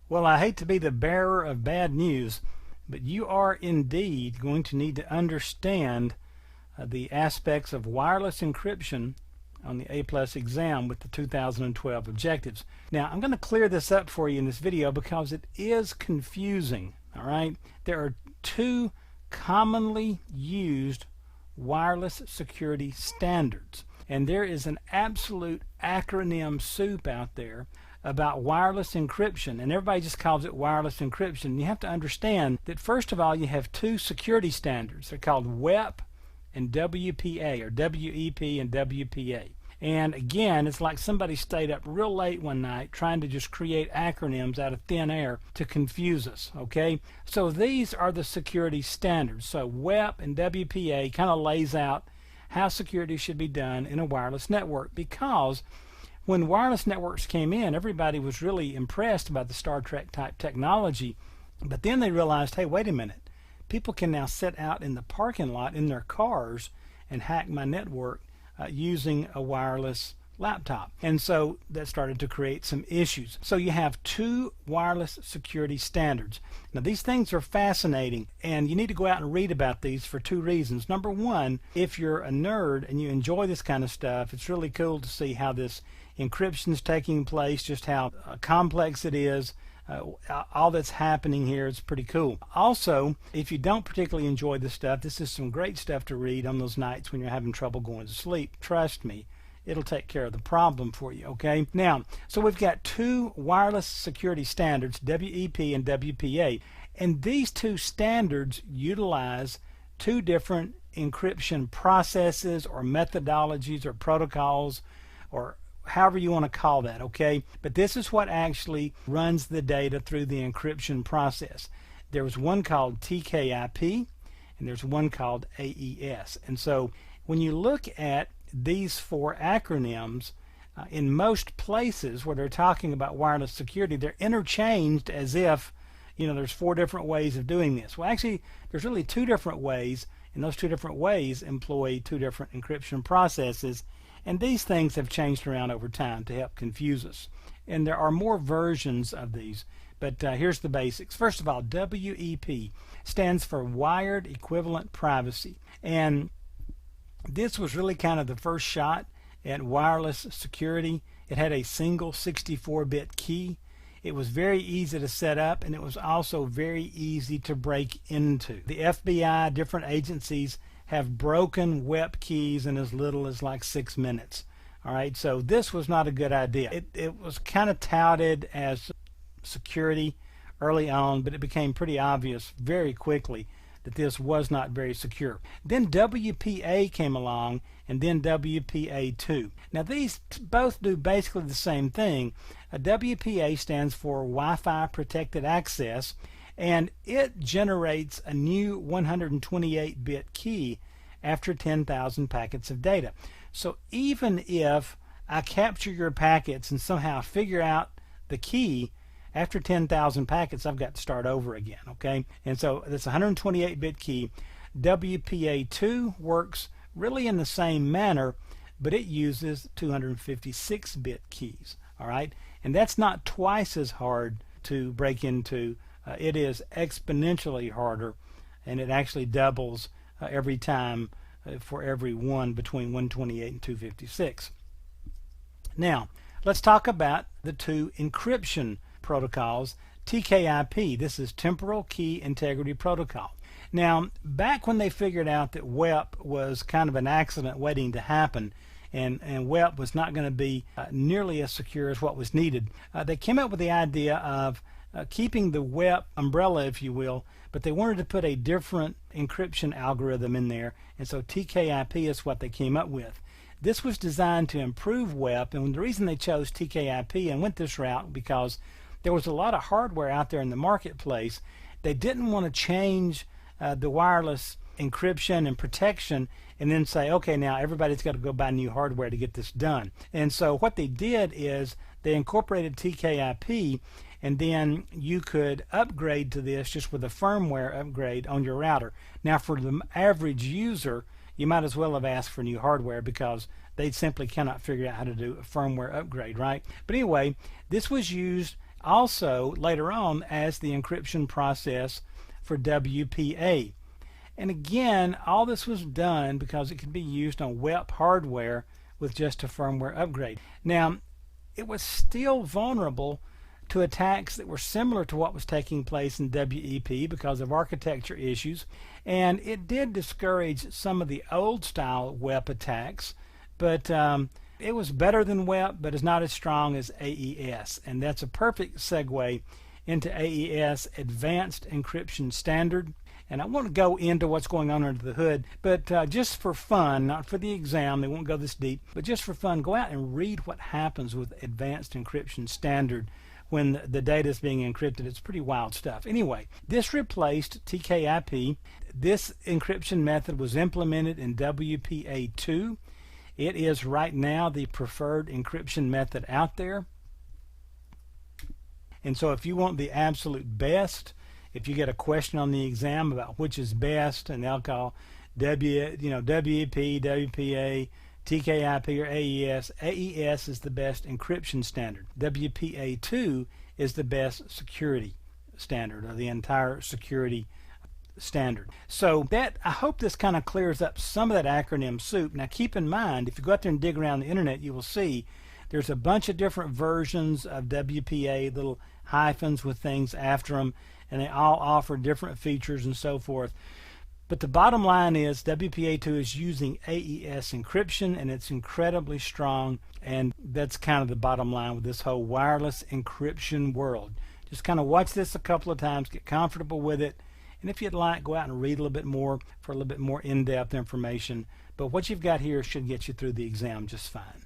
Well, I hate to be the bearer of bad news, but you are indeed going to need to understand the aspects of wireless encryption on the A+ exam with the 2012 objectives. Now, I'm going to clear this up for you in this video because it is confusing. All right, there are two commonly used wireless security standards, and there is an absolute acronym soup out there about wireless encryption, and everybody just calls it wireless encryption. You have to understand that first of all, you have two security standards. They're called WEP and WPA, or WEP and WPA. And again, it's like somebody stayed up real late one night trying to just create acronyms out of thin air to confuse us, okay? So these are the security standards. So WEP and WPA kind of lays out how security should be done in a wireless network, because when wireless networks came in, everybody was really impressed about the Star Trek type technology, but then they realized, hey, wait a minute, people can now sit out in the parking lot in their cars and hack my network using a wireless laptop. And so that started to create some issues. So you have two wireless security standards. Now these things are fascinating, and you need to go out and read about these for two reasons. Number one, if you're a nerd and you enjoy this kind of stuff, it's really cool to see how this encryption is taking place, just how complex it is. All that's happening here is pretty cool. Also, if you don't particularly enjoy this stuff, this is some great stuff to read on those nights when you're having trouble going to sleep. Trust me, it'll take care of the problem for you, okay? Now, so we've got two wireless security standards, WEP and WPA, and these two standards utilize two different encryption processes or methodologies or protocols, or however you want to call that, okay? But this is what actually runs the data through the encryption process. There was one called TKIP, and there's one called AES. And so when you look at these four acronyms, in most places where they're talking about wireless security, they're interchanged as if, you know, there's four different ways of doing this. Well, actually, there's really two different ways, and those two different ways employ two different encryption processes. And these things have changed around over time to help confuse us. And there are more versions of these, but here's the basics. First of all, WEP stands for Wired Equivalent Privacy. And this was really kind of the first shot at wireless security. It had a single 64-bit key. It was very easy to set up, and it was also very easy to break into. The FBI, different agencies, have broken WEP keys in as little as like 6 minutes. All right, so this was not a good idea. It was kind of touted as security early on, but it became pretty obvious very quickly that this was not very secure. Then WPA came along, and then WPA2. Now these both do basically the same thing. WPA stands for Wi-Fi Protected Access, and it generates a new 128-bit key after 10,000 packets of data. So even if I capture your packets and somehow figure out the key, after 10,000 packets, I've got to start over again, okay? And so this 128-bit key. WPA2 works really in the same manner, but it uses 256-bit keys, all right? And that's not twice as hard to break into. It is exponentially harder, and it actually doubles every time for every one between 128 and 256. Now, let's talk about the two encryption protocols. TKIP, this is Temporal Key Integrity Protocol. Now, back when they figured out that WEP was kind of an accident waiting to happen, and WEP was not going to be nearly as secure as what was needed, they came up with the idea of keeping the WEP umbrella, if you will, but they wanted to put a different encryption algorithm in there, and so TKIP is what they came up with. This was designed to improve WEP, and the reason they chose TKIP and went this route because there was a lot of hardware out there in the marketplace. They didn't want to change the wireless encryption and protection and then say, okay, now everybody's got to go buy new hardware to get this done. And so what they did is they incorporated TKIP, and then you could upgrade to this just with a firmware upgrade on your router. Now for the average user, you might as well have asked for new hardware because they simply cannot figure out how to do a firmware upgrade, right? But anyway, this was used also later on as the encryption process for WPA. And again, all this was done because it could be used on WEP hardware with just a firmware upgrade. Now, it was still vulnerable to attacks that were similar to what was taking place in WEP because of architecture issues, and it did discourage some of the old style WEP attacks, but it was better than WEP, but is not as strong as AES. And that's a perfect segue into AES, Advanced Encryption Standard. And I want to go into what's going on under the hood, but just for fun, not for the exam, they won't go this deep, but just for fun, go out and read what happens with Advanced Encryption Standard when the data is being encrypted. It's pretty wild stuff. Anyway, this replaced TKIP. This encryption method was implemented in WPA2. It is right now the preferred encryption method out there. And so if you want the absolute best, if you get a question on the exam about which is best, and they'll call WEP, WPA, TKIP, or AES, AES is the best encryption standard. WPA2 is the best security standard, or the entire security standard. So that, I hope this kind of clears up some of that acronym soup. Now keep in mind, if you go out there and dig around the internet, you will see there's a bunch of different versions of WPA, little hyphens with things after them, and they all offer different features and so forth. But the bottom line is WPA2 is using AES encryption, and it's incredibly strong, and that's kind of the bottom line with this whole wireless encryption world. Just kind of watch this a couple of times, get comfortable with it, and if you'd like, go out and read a little bit more for a little bit more in-depth information. But what you've got here should get you through the exam just fine.